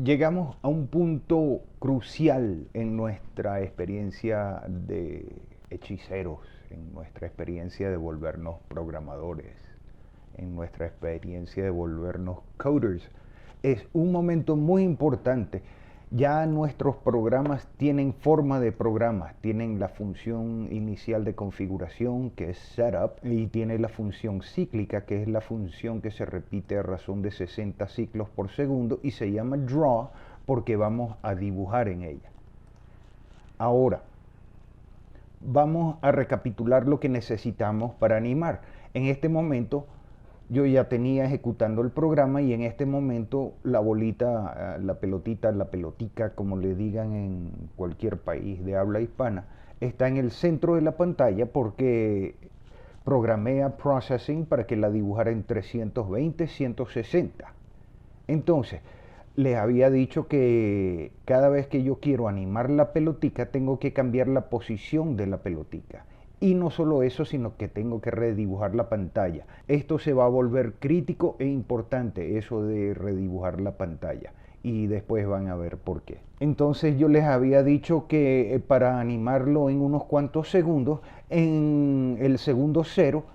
Llegamos a un punto crucial en nuestra experiencia de hechiceros, en nuestra experiencia de volvernos programadores, en nuestra experiencia de volvernos coders. Es un momento muy importante. Ya nuestros programas tienen forma de programas, tienen la función inicial de configuración, que es setup, y tiene la función cíclica, que es la función que se repite a razón de 60 ciclos por segundo y se llama draw porque vamos a dibujar en ella. Ahora, vamos a recapitular lo que necesitamos para animar. En este momento yo ya tenía ejecutando el programa y en este momento la bolita, la pelotita, la pelotica, como le digan en cualquier país de habla hispana, está en el centro de la pantalla porque programé a Processing para que la dibujara en 320, 160. Entonces, les había dicho que cada vez que yo quiero animar la pelotica, tengo que cambiar la posición de la pelotica. Y no solo eso, sino que tengo que redibujar la pantalla. Esto se va a volver crítico e importante, eso de redibujar la pantalla. Y después van a ver por qué. Entonces yo les había dicho que para animarlo en unos cuantos segundos, en el segundo cero,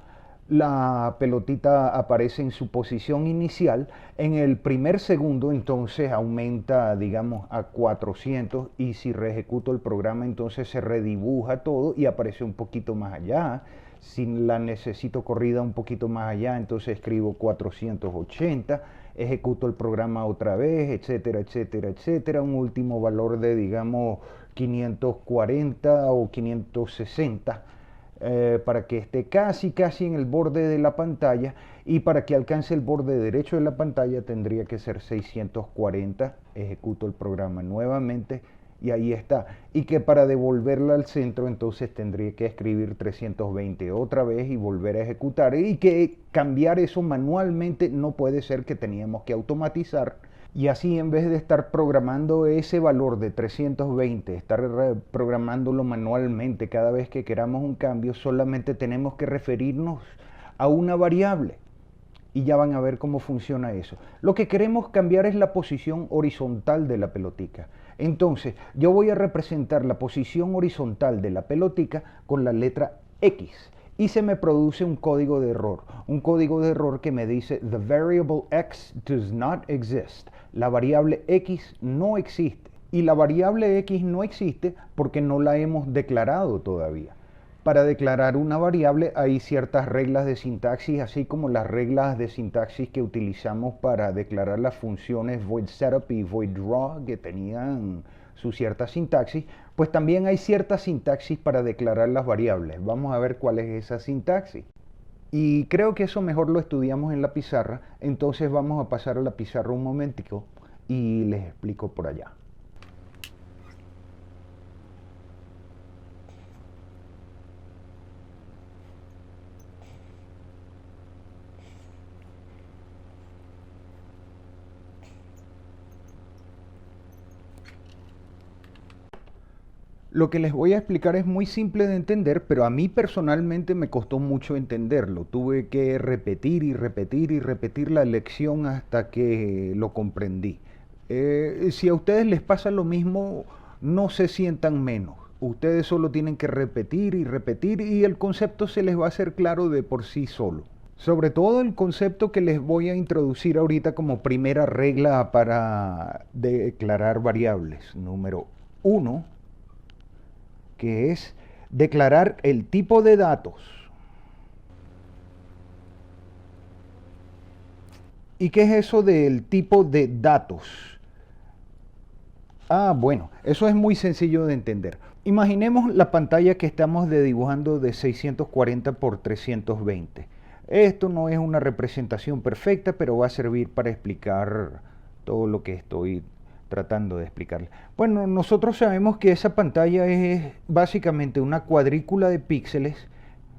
la pelotita aparece en su posición inicial. En el primer segundo entonces aumenta, digamos, a 400 y si reejecuto el programa entonces se redibuja todo y aparece un poquito más allá. Si la necesito corrida un poquito más allá, entonces escribo 480, ejecuto el programa otra vez, etcétera, etcétera, etcétera. Un último valor de, digamos, 540 o 560. Para que esté casi en el borde de la pantalla, y para que alcance el borde derecho de la pantalla tendría que ser 640. Ejecuto el programa nuevamente y ahí está. Y que para devolverla al centro entonces tendría que escribir 320 otra vez y volver a ejecutar, y que cambiar eso manualmente no puede ser, que teníamos que automatizar. Y así, en vez de estar programando ese valor de 320, estar programándolo manualmente cada vez que queramos un cambio, solamente tenemos que referirnos a una variable. Y ya van a ver cómo funciona eso. Lo que queremos cambiar es la posición horizontal de la pelotica. Entonces, yo voy a representar la posición horizontal de la pelotica con la letra X. Y se me produce un código de error. Un código de error que me dice: The variable X does not exist. La variable X no existe. Y la variable X no existe porque no la hemos declarado todavía. Para declarar una variable hay ciertas reglas de sintaxis, así como las reglas de sintaxis que utilizamos para declarar las funciones void setup y void draw, que tenían su cierta sintaxis. Pues también hay cierta sintaxis para declarar las variables. Vamos a ver cuál es esa sintaxis. Y creo que eso mejor lo estudiamos en la pizarra, entonces vamos a pasar a la pizarra un momentico y les explico por allá. Lo que les voy a explicar es muy simple de entender, pero a mí personalmente me costó mucho entenderlo. Tuve que repetir y repetir y repetir la lección hasta que lo comprendí. Si a ustedes les pasa lo mismo, no se sientan menos. Ustedes solo tienen que repetir y repetir y el concepto se les va a hacer claro de por sí solo. Sobre todo el concepto que les voy a introducir ahorita como primera regla para declarar variables. Número 1, que es declarar el tipo de datos. ¿Y qué es eso del tipo de datos? Bueno, eso es muy sencillo de entender. Imaginemos la pantalla que estamos dibujando de 640 por 320. Esto no es una representación perfecta, pero va a servir para explicar todo lo que estoy tratando de explicarle. Bueno, nosotros sabemos que esa pantalla es básicamente una cuadrícula de píxeles.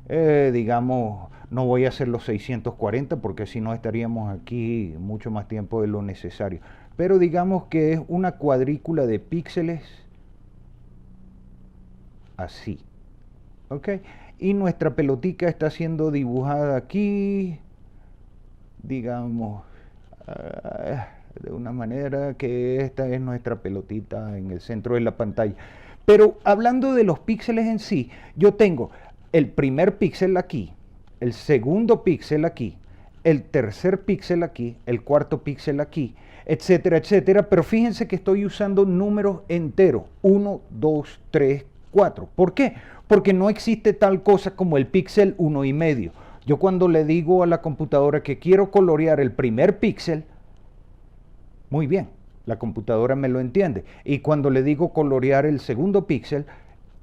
Digamos, no voy a hacer los 640 porque si no estaríamos aquí mucho más tiempo de lo necesario. Pero digamos que es una cuadrícula de píxeles así. ¿Ok? Y nuestra pelotica está siendo dibujada aquí, digamos, de una manera que esta es nuestra pelotita en el centro de la pantalla. Pero hablando de los píxeles en sí, yo tengo el primer píxel aquí, el segundo píxel aquí, el tercer píxel aquí, el cuarto píxel aquí, etcétera, etcétera. Pero fíjense que estoy usando números enteros, 1, 2, 3, 4. ¿Por qué? Porque no existe tal cosa como el píxel 1,5. Yo cuando le digo a la computadora que quiero colorear el primer píxel, muy bien, la computadora me lo entiende. Y cuando le digo colorear el segundo píxel,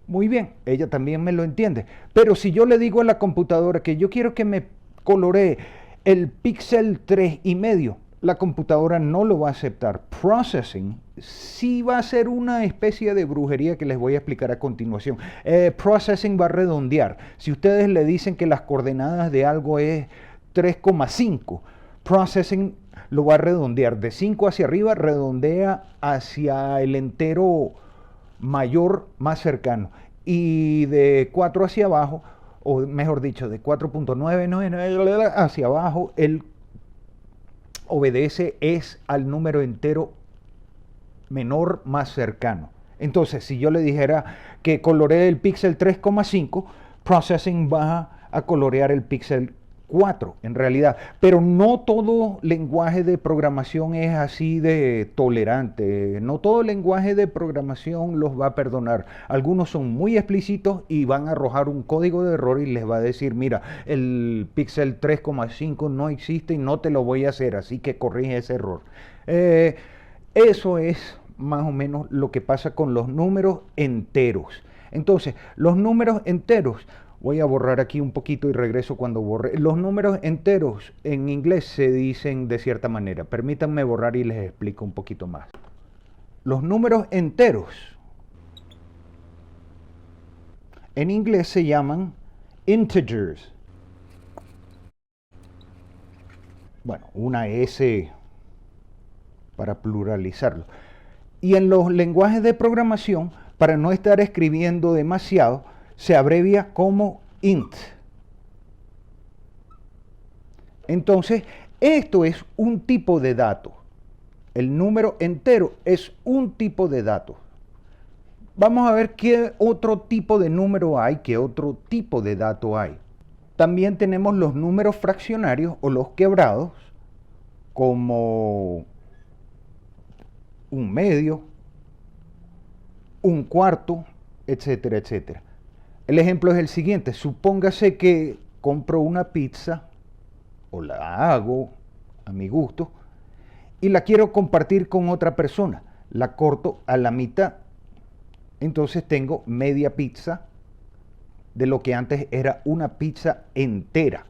muy bien, ella también me lo entiende. Pero si yo le digo a la computadora que yo quiero que me coloree el píxel 3,5, la computadora no lo va a aceptar. Processing sí va a ser una especie de brujería que les voy a explicar a continuación. Processing va a redondear. Si ustedes le dicen que las coordenadas de algo es 3,5, Processing lo va a redondear. De 5 hacia arriba, redondea hacia el entero mayor más cercano. Y de 4 hacia abajo, o mejor dicho, de 4,9 hacia abajo, él obedece es al número entero menor más cercano. Entonces, si yo le dijera que coloree el píxel 3,5, Processing va a colorear el píxel 4 en realidad, pero no todo lenguaje de programación es así de tolerante, no todo lenguaje de programación los va a perdonar. Algunos son muy explícitos y van a arrojar un código de error y les va a decir, mira, el píxel 3,5 no existe y no te lo voy a hacer, así que corrige ese error. Eso es más o menos lo que pasa con los números enteros. Entonces, los números enteros, voy a borrar aquí un poquito y regreso cuando borre. Los números enteros en inglés se dicen de cierta manera. Permítanme borrar y les explico un poquito más. Los números enteros en inglés se llaman integers. Bueno, una S para pluralizarlo. Y en los lenguajes de programación, para no estar escribiendo demasiado, se abrevia como int. Entonces, esto es un tipo de dato. El número entero es un tipo de dato. Vamos a ver qué otro tipo de número hay, qué otro tipo de dato hay. También tenemos los números fraccionarios o los quebrados, como un medio, un cuarto, etcétera, etcétera. El ejemplo es el siguiente. Supóngase que compro una pizza o la hago a mi gusto y la quiero compartir con otra persona. La corto a la mitad. Entonces tengo media pizza de lo que antes era una pizza entera.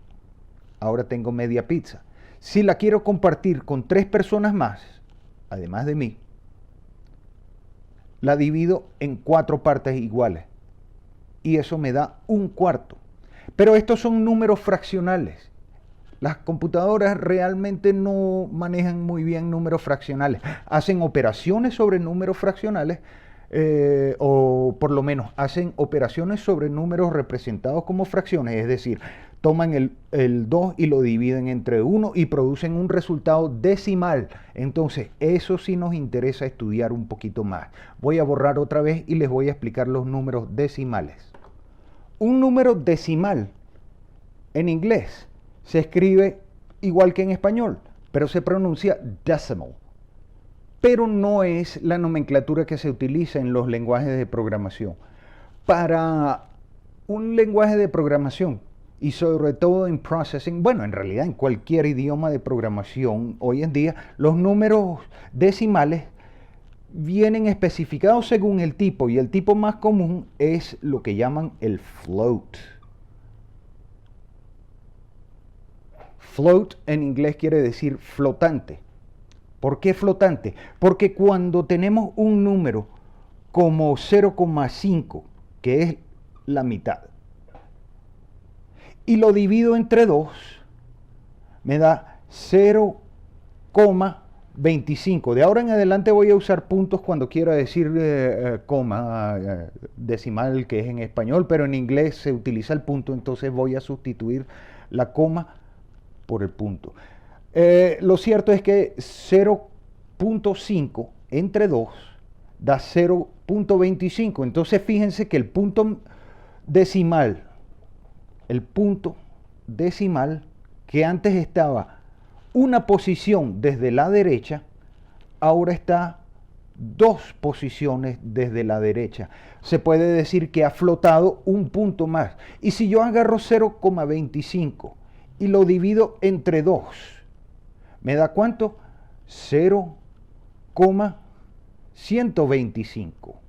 Ahora tengo media pizza. Si la quiero compartir con 3 personas más, además de mí, la divido en 4 partes iguales. Y eso me da un cuarto. Pero estos son números fraccionales. Las computadoras realmente no manejan muy bien números fraccionales. Hacen operaciones sobre números fraccionales, o por lo menos hacen operaciones sobre números representados como fracciones, es decir, toman el 2 y lo dividen entre 1 y producen un resultado decimal. Entonces, eso sí nos interesa estudiar un poquito más. Voy a borrar otra vez y les voy a explicar los números decimales. Un número decimal en inglés se escribe igual que en español, pero se pronuncia decimal. Pero no es la nomenclatura que se utiliza en los lenguajes de programación. Para un lenguaje de programación, y sobre todo en processing, bueno, en realidad en cualquier idioma de programación hoy en día, los números decimales vienen especificados según el tipo, y el tipo más común es lo que llaman el float. Float en inglés quiere decir flotante. ¿Por qué flotante? Porque cuando tenemos un número como 0,5, que es la mitad, y lo divido entre 2, me da 0,25. De ahora en adelante voy a usar puntos cuando quiera decir coma decimal, que es en español, pero en inglés se utiliza el punto, entonces voy a sustituir la coma por el punto. Lo cierto es que 0,25 0.5 entre 2 da 0.25. Entonces fíjense que el punto decimal que antes estaba una posición desde la derecha, ahora está 2 posiciones desde la derecha. Se puede decir que ha flotado un punto más. Y si yo agarro 0,25 y lo divido entre 2, ¿me da cuánto? 0,125.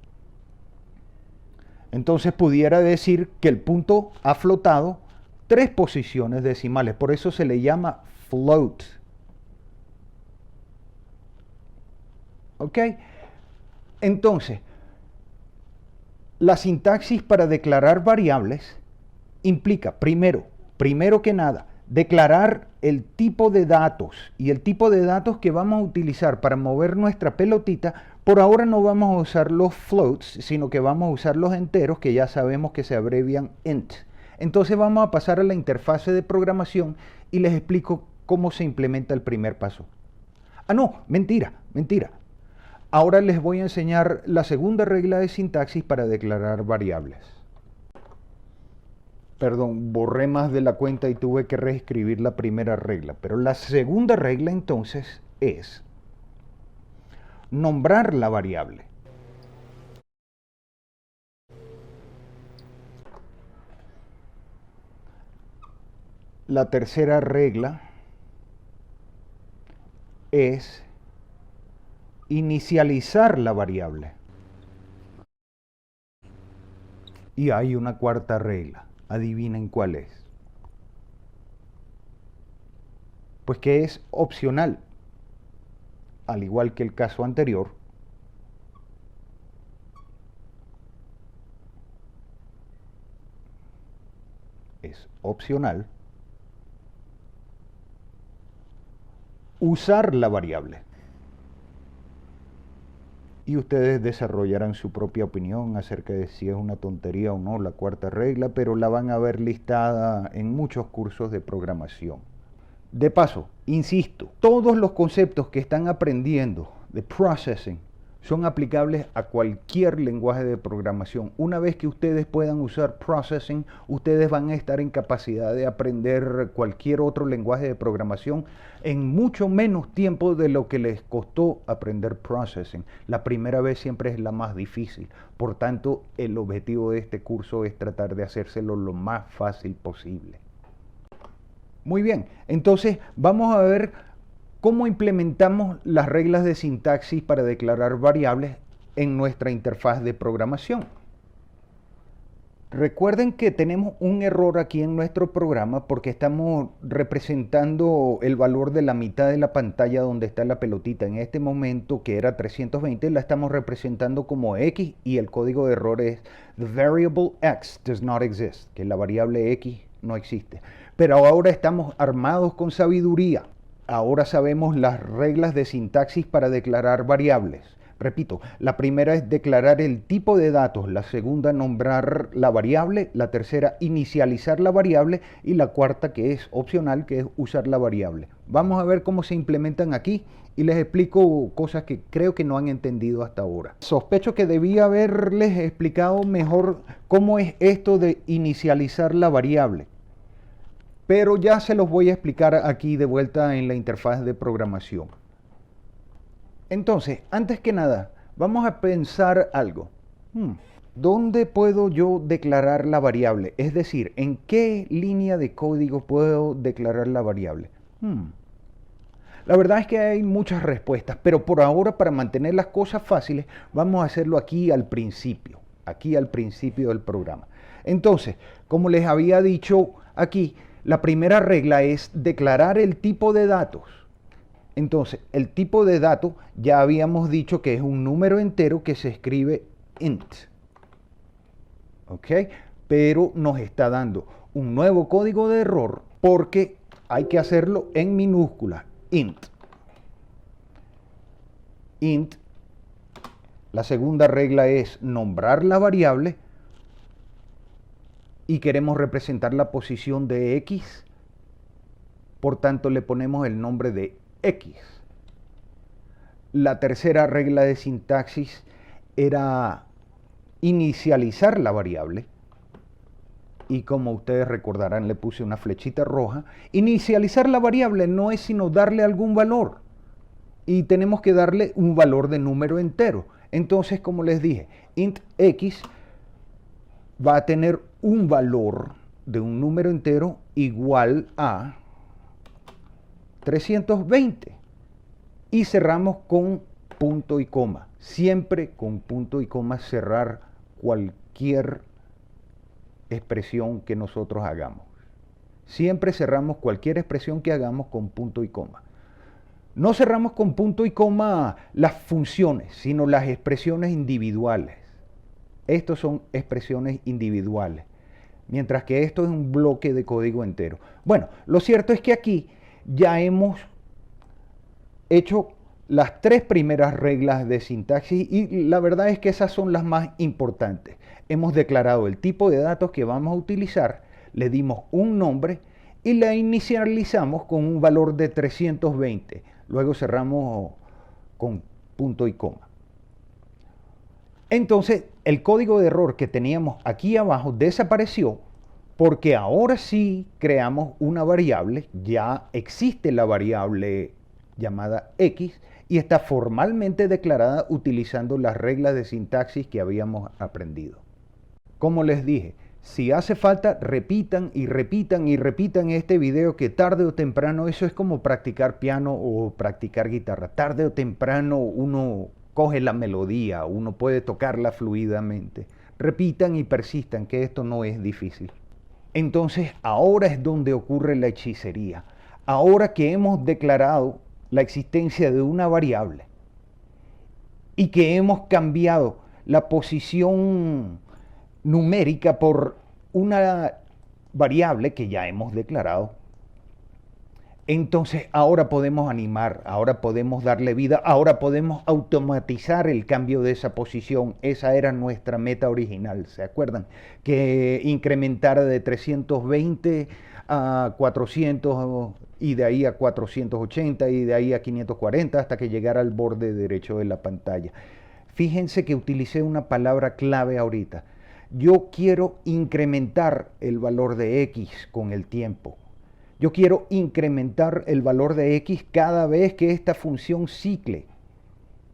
Entonces pudiera decir que el punto ha flotado 3 posiciones decimales. Por eso se le llama float. ¿Ok? Entonces, la sintaxis para declarar variables implica, primero que nada, declarar el tipo de datos. Y el tipo de datos que vamos a utilizar para mover nuestra pelotita, por ahora no vamos a usar los floats, sino que vamos a usar los enteros, que ya sabemos que se abrevian int. Entonces vamos a pasar a la interfase de programación y les explico cómo se implementa el primer paso. Ah, no, mentira. Ahora les voy a enseñar la segunda regla de sintaxis para declarar variables. Perdón, borré más de la cuenta y tuve que reescribir la primera regla. Pero la segunda regla entonces es nombrar la variable. La tercera regla es inicializar la variable. Y hay una cuarta regla. Adivinen cuál es. Pues que es opcional. Al igual que el caso anterior, es opcional usar la variable. Y ustedes desarrollarán su propia opinión acerca de si es una tontería o no la cuarta regla, pero la van a ver listada en muchos cursos de programación. De paso, insisto, todos los conceptos que están aprendiendo de processing son aplicables a cualquier lenguaje de programación. Una vez que ustedes puedan usar processing, ustedes van a estar en capacidad de aprender cualquier otro lenguaje de programación en mucho menos tiempo de lo que les costó aprender processing. La primera vez siempre es la más difícil. Por tanto, el objetivo de este curso es tratar de hacérselo lo más fácil posible. Muy bien, entonces vamos a ver cómo implementamos las reglas de sintaxis para declarar variables en nuestra interfaz de programación. Recuerden que tenemos un error aquí en nuestro programa porque estamos representando el valor de la mitad de la pantalla donde está la pelotita. En este momento, que era 320, la estamos representando como X y el código de error es the variable X does not exist, que la variable X no existe. Pero ahora estamos armados con sabiduría. Ahora sabemos las reglas de sintaxis para declarar variables. Repito, la primera es declarar el tipo de datos, la segunda nombrar la variable, la tercera inicializar la variable y la cuarta, que es opcional, que es usar la variable. Vamos a ver cómo se implementan aquí y les explico cosas que creo que no han entendido hasta ahora. Sospecho que debía haberles explicado mejor cómo es esto de inicializar la variable, pero ya se los voy a explicar aquí de vuelta en la interfaz de programación. Entonces, antes que nada, vamos a pensar algo. ¿Dónde puedo yo declarar la variable? Es decir, ¿en qué línea de código puedo declarar la variable? La verdad es que hay muchas respuestas, pero por ahora, para mantener las cosas fáciles, vamos a hacerlo aquí al principio del programa. Entonces, como les había dicho aquí, la primera regla es declarar el tipo de datos. Entonces, el tipo de dato ya habíamos dicho que es un número entero que se escribe int. ¿Ok? Pero nos está dando un nuevo código de error porque hay que hacerlo en minúsculas. Int. Int. La segunda regla es nombrar la variable y queremos representar la posición de X. Por tanto, le ponemos el nombre de X. la tercera regla de sintaxis era inicializar la variable. Y como ustedes recordarán, le puse una flechita roja. Inicializar la variable no es sino darle algún valor. Y tenemos que darle un valor de número entero. Entonces, como les dije, int x va a tener un valor de un número entero igual a 320. Y cerramos con punto y coma. Siempre con punto y coma cerrar cualquier expresión que nosotros hagamos. Siempre cerramos cualquier expresión que hagamos con punto y coma. No cerramos con punto y coma las funciones, sino las expresiones individuales. Estos son expresiones individuales, mientras que esto es un bloque de código entero. Bueno, lo cierto es que aquí ya hemos hecho las tres primeras reglas de sintaxis y la verdad es que esas son las más importantes. Hemos declarado el tipo de datos que vamos a utilizar, le dimos un nombre y la inicializamos con un valor de 320. Luego cerramos con punto y coma. Entonces, el código de error que teníamos aquí abajo desapareció porque ahora sí creamos una variable, ya existe la variable llamada x y está formalmente declarada utilizando las reglas de sintaxis que habíamos aprendido. Como les dije, si hace falta, repitan y repitan y repitan este video, que tarde o temprano, eso es como practicar piano o practicar guitarra. Tarde o temprano uno coge la melodía, uno puede tocarla fluidamente. Repitan y persistan, que esto no es difícil. Entonces, ahora es donde ocurre la hechicería. Ahora que hemos declarado la existencia de una variable y que hemos cambiado la posición numérica por una variable que ya hemos declarado, entonces ahora podemos animar, ahora podemos darle vida, ahora podemos automatizar el cambio de esa posición. Esa era nuestra meta original, ¿se acuerdan? Que incrementara de 320 a 400 y de ahí a 480 y de ahí a 540 hasta que llegara al borde derecho de la pantalla. Fíjense que utilicé una palabra clave ahorita. Yo quiero incrementar el valor de x con el tiempo. Yo quiero incrementar el valor de x cada vez que esta función cicle.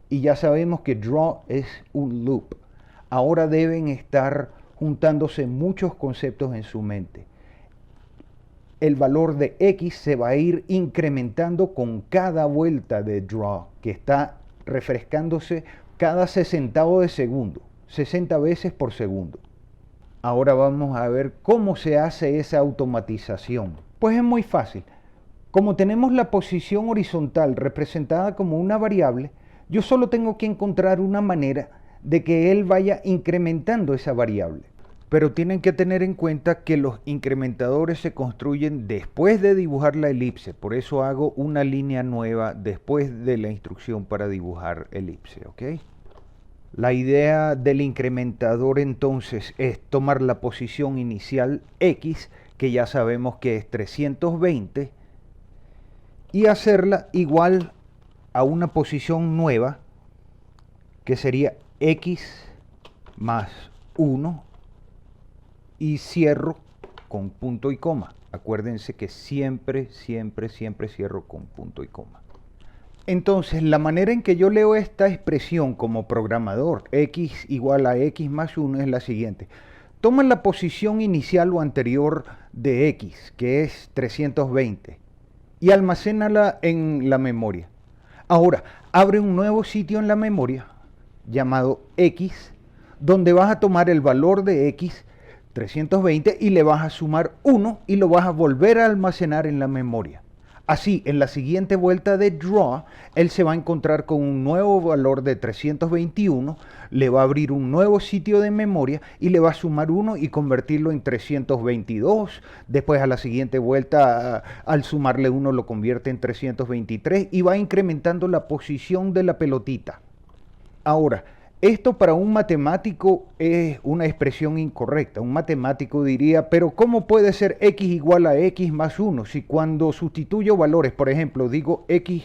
Y ya sabemos que draw es un loop. Ahora deben estar juntándose muchos conceptos en su mente. El valor de x se va a ir incrementando con cada vuelta de draw, que está refrescándose cada 60avo de segundo, 60 veces por segundo. Ahora vamos a ver cómo se hace esa automatización. Pues es muy fácil. Como tenemos la posición horizontal representada como una variable, yo solo tengo que encontrar una manera de que él vaya incrementando esa variable. Pero tienen que tener en cuenta que los incrementadores se construyen después de dibujar la elipse. Por eso hago una línea nueva después de la instrucción para dibujar elipse, ¿ok? La idea del incrementador entonces es tomar la posición inicial x, que ya sabemos que es 320, y hacerla igual a una posición nueva, que sería x más 1, y cierro con punto y coma. Acuérdense que siempre cierro con punto y coma. Entonces, la manera en que yo leo esta expresión como programador, x igual a x más 1, es la siguiente. Toma la posición inicial o anterior de x, que es 320, y almacénala en la memoria. Ahora, abre un nuevo sitio en la memoria, llamado x, donde vas a tomar el valor de x, 320, y le vas a sumar 1 y lo vas a volver a almacenar en la memoria. Así, en la siguiente vuelta de draw, él se va a encontrar con un nuevo valor de 321, le va a abrir un nuevo sitio de memoria y le va a sumar 1 y convertirlo en 322. Después, a la siguiente vuelta, al sumarle 1 lo convierte en 323 y va incrementando la posición de la pelotita. Ahora, esto para un matemático es una expresión incorrecta. Un matemático diría, pero ¿cómo puede ser x igual a x más 1? Si cuando sustituyo valores, por ejemplo, digo x,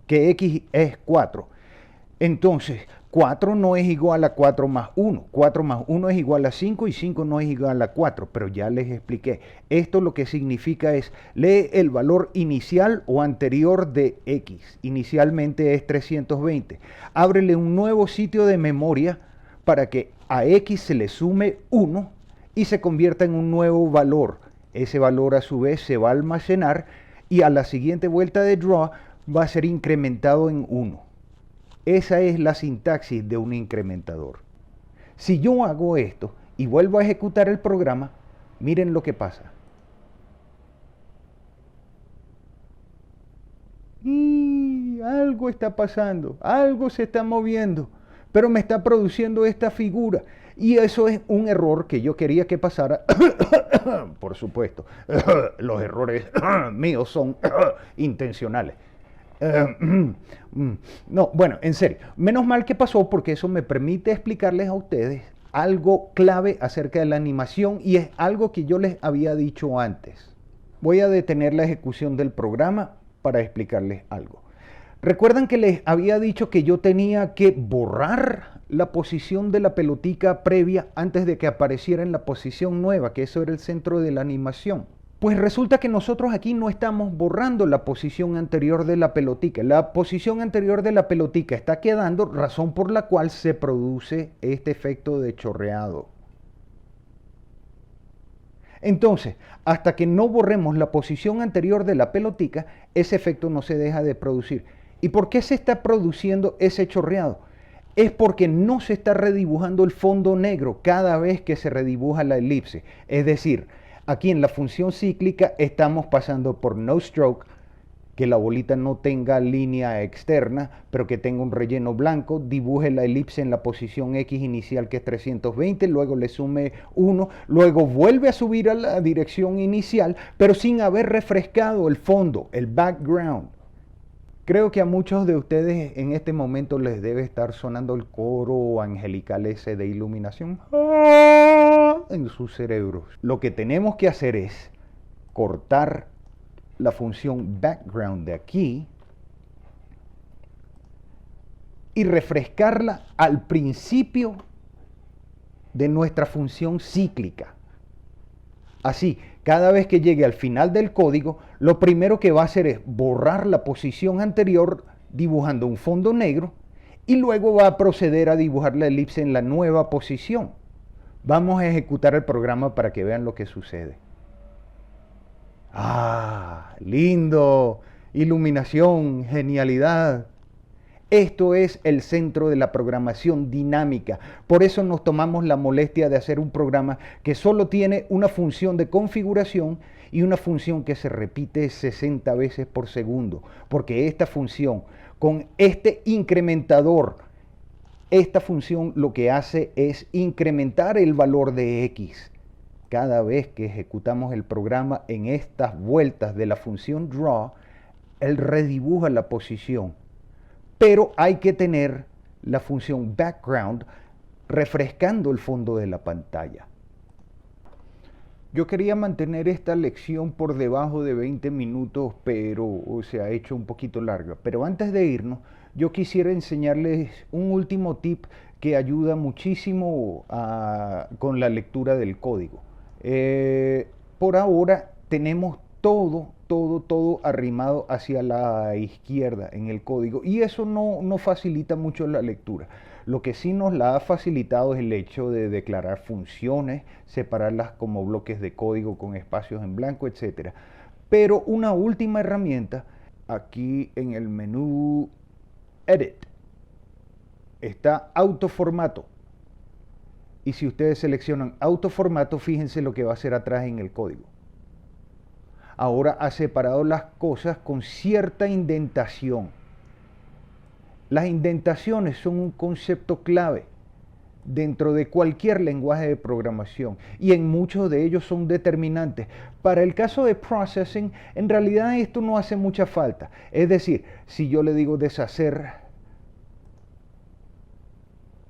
que x es 4, Entonces, 4 no es igual a 4 más 1. 4 más 1 es igual a 5 y 5 no es igual a 4. Pero ya les expliqué. Esto lo que significa es, lee el valor inicial o anterior de X. Inicialmente es 320. Ábrele un nuevo sitio de memoria para que a X se le sume 1 y se convierta en un nuevo valor. Ese valor a su vez se va a almacenar y a la siguiente vuelta de draw va a ser incrementado en 1. Esa es la sintaxis de un incrementador. Si yo hago esto y vuelvo a ejecutar el programa, miren lo que pasa. Y algo está pasando, algo se está moviendo, pero me está produciendo esta figura. Y eso es un error que yo quería que pasara. Por supuesto, los errores míos son intencionales. No, bueno, en serio, menos mal que pasó porque eso me permite explicarles a ustedes algo clave acerca de la animación y es algo que yo les había dicho antes. Voy a detener la ejecución del programa para explicarles algo. ¿Recuerdan que les había dicho que yo tenía que borrar la posición de la pelotica previa antes de que apareciera en la posición nueva, que eso era el centro de la animación? Pues resulta que nosotros aquí no estamos borrando la posición anterior de la pelotica. La posición anterior de la pelotica está quedando, razón por la cual se produce este efecto de chorreado. Entonces, hasta que no borremos la posición anterior de la pelotica, ese efecto no se deja de producir. ¿Y por qué se está produciendo ese chorreado? Es porque no se está redibujando el fondo negro cada vez que se redibuja la elipse. Es decir, aquí en la función cíclica estamos pasando por no stroke, que la bolita no tenga línea externa, pero que tenga un relleno blanco, dibuje la elipse en la posición X inicial que es 320, luego le sume 1, luego vuelve a subir a la dirección inicial, pero sin haber refrescado el fondo, el background. Creo que a muchos de ustedes en este momento les debe estar sonando el coro angelical ese de iluminación en sus cerebros. Lo que tenemos que hacer es cortar la función background de aquí y refrescarla al principio de nuestra función cíclica. Así, cada vez que llegue al final del código, lo primero que va a hacer es borrar la posición anterior dibujando un fondo negro y luego va a proceder a dibujar la elipse en la nueva posición. Vamos a ejecutar el programa para que vean lo que sucede. ¡Ah! ¡Lindo! Iluminación, genialidad. Esto es el centro de la programación dinámica. Por eso nos tomamos la molestia de hacer un programa que solo tiene una función de configuración y una función que se repite 60 veces por segundo. Porque esta función, con este incrementador, esta función lo que hace es incrementar el valor de X. Cada vez que ejecutamos el programa en estas vueltas de la función draw, él redibuja la posición. Pero hay que tener la función background refrescando el fondo de la pantalla. Yo quería mantener esta lección por debajo de 20 minutos, pero se ha hecho un poquito larga. Pero antes de irnos, yo quisiera enseñarles un último tip que ayuda muchísimo con la lectura del código. Por ahora tenemos todo arrimado hacia la izquierda en el código y eso no facilita mucho la lectura. Lo que sí nos la ha facilitado es el hecho de declarar funciones, separarlas como bloques de código con espacios en blanco, etc. Pero una última herramienta, aquí en el menú Edit, está Autoformato. Y si ustedes seleccionan Autoformato, fíjense lo que va a hacer atrás en el código. Ahora ha separado las cosas con cierta indentación. Las indentaciones son un concepto clave dentro de cualquier lenguaje de programación y en muchos de ellos son determinantes. Para el caso de processing, en realidad esto no hace mucha falta. Es decir, si yo le digo deshacer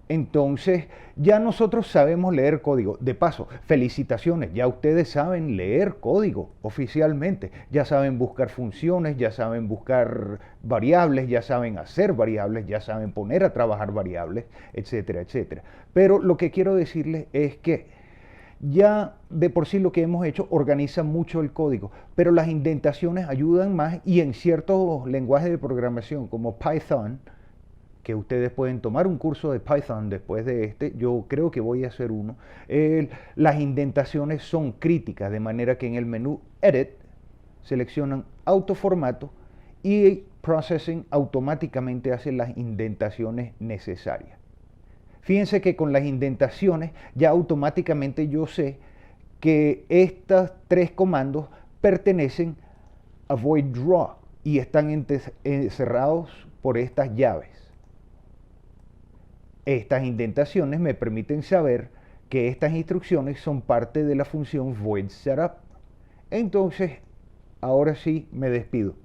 Entonces, ya nosotros sabemos leer código. De paso, felicitaciones, ya ustedes saben leer código oficialmente. Ya saben buscar funciones, ya saben buscar variables, ya saben hacer variables, ya saben poner a trabajar variables, etcétera, etcétera. Pero lo que quiero decirles es que ya de por sí lo que hemos hecho organiza mucho el código, pero las indentaciones ayudan más y en ciertos lenguajes de programación como Python, que ustedes pueden tomar un curso de Python después de este, yo creo que voy a hacer uno, las indentaciones son críticas, de manera que en el menú Edit seleccionan autoformato y Processing automáticamente hace las indentaciones necesarias. Fíjense que con las indentaciones ya automáticamente yo sé que estos tres comandos pertenecen a void draw y están encerrados por estas llaves. Estas indentaciones me permiten saber que estas instrucciones son parte de la función void setup. Entonces, ahora sí me despido.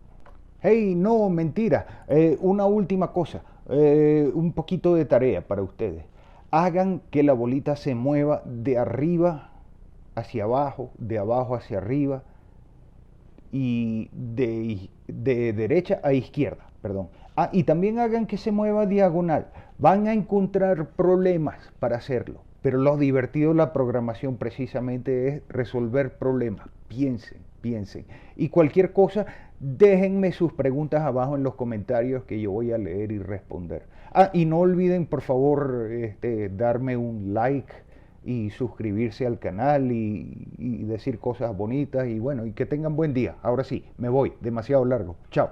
Hey, no, mentira. Una última cosa, un poquito de tarea para ustedes. Hagan que la bolita se mueva de arriba hacia abajo, de abajo hacia arriba y de derecha a izquierda, perdón. Ah, y también hagan que se mueva diagonal. Van a encontrar problemas para hacerlo, pero lo divertido de la programación precisamente es resolver problemas. Piensen, piensen. Y cualquier cosa, déjenme sus preguntas abajo en los comentarios que yo voy a leer y responder. Ah, y no olviden, por favor, darme un like y suscribirse al canal y decir cosas bonitas y bueno, y que tengan buen día. Ahora sí, me voy, demasiado largo. Chao.